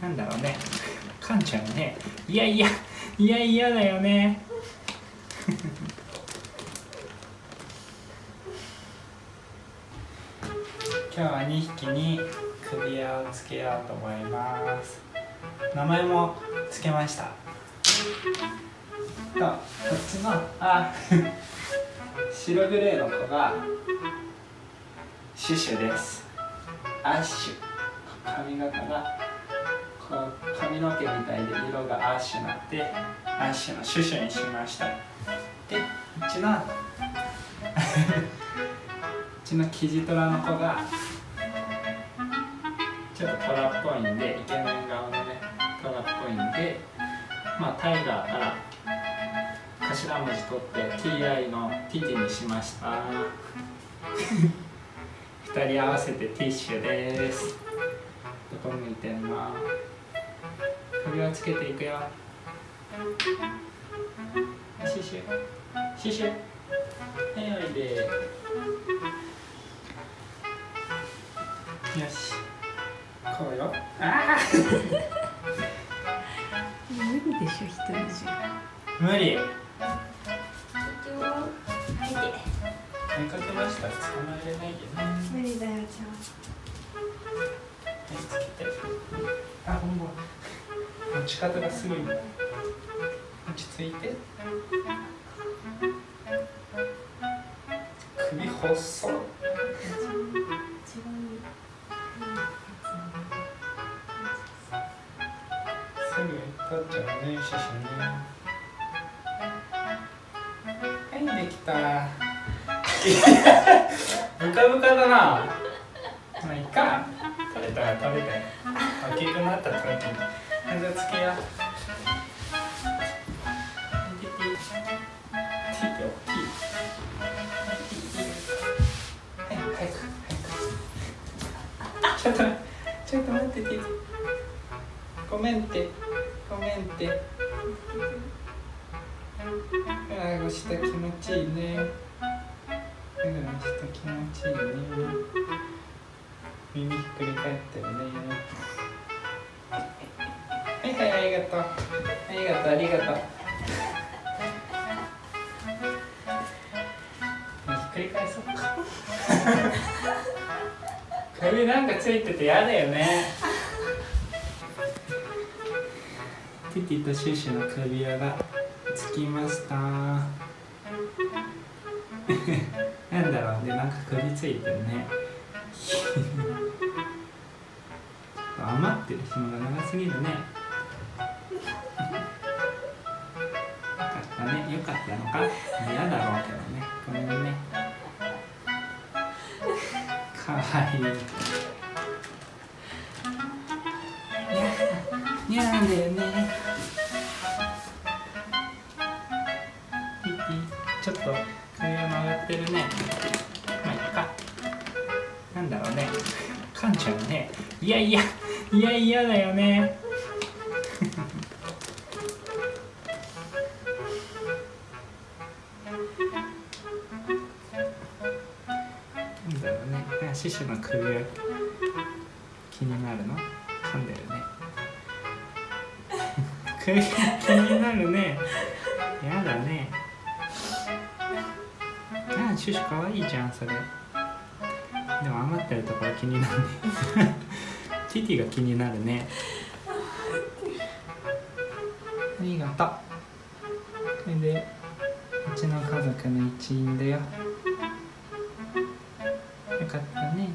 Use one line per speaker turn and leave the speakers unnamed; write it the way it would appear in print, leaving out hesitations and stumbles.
なんだろうね、噛んじゃうね。いや嫌だよね。今日は2匹に首輪をつけようと思います。名前もつけました。と、こっちの白グレーの子がシュシュです。アッシュ。髪型がこう髪の毛みたいで色がアッシュになって、アッシュのシュシュにしました。で、うちのうちのキジトラの子がちょっとトラっぽいんで、イケメン顔のねトラっぽいんで、タイガーから頭文字取って TI のティティにしました。2人合わせてティッシュです。どこ向いてんの？首をつけていくよ。シュシュシュシュ、はい、おいで。よし、こうよ。
無理でしょ、一人じゃ。
無理。
はい
追いかけました。捕まえれないよね。
無理だよ、じゃ
はい、つけて。ほんま。持ち方がすごい。落ち着いて。首細っ。
すぐ
取っちゃうね、シュシュね。はい、できた。ブカブカだな。まあいいか。取れたら取れたよ。大きくなったら取れていい。はい、じゃあつけよう。ティティ。ティティ大きい。はい、早く。ちょっと待って、ティティ。ごめんって。下気持ちいいね。下気持ちいいね。耳ひっくり返ってるね。はい、ありがとう。ひっくり返そうか。首なんかついてて嫌だよね。ティティとシュシュの首輪がつきました。なんだろうね、なんか首ついてるね。余ってる紐が長すぎるね。よかったのか。嫌だろうけどね。ごめんね。かわいい。にゃーだよね。ちょっと首が曲がってるね。まあいいか。なんだろうね。噛んじゃうね。いや嫌だよね。なんだろうね。シュシュの首が気になるの？噛んでるね。首が気になるね。やだね。シュシュかわいいじゃん、それ。でも余ってるところ気になるね。ティティが気になるね。ありがとう。これでうちの家族の一員だよ。よかったね。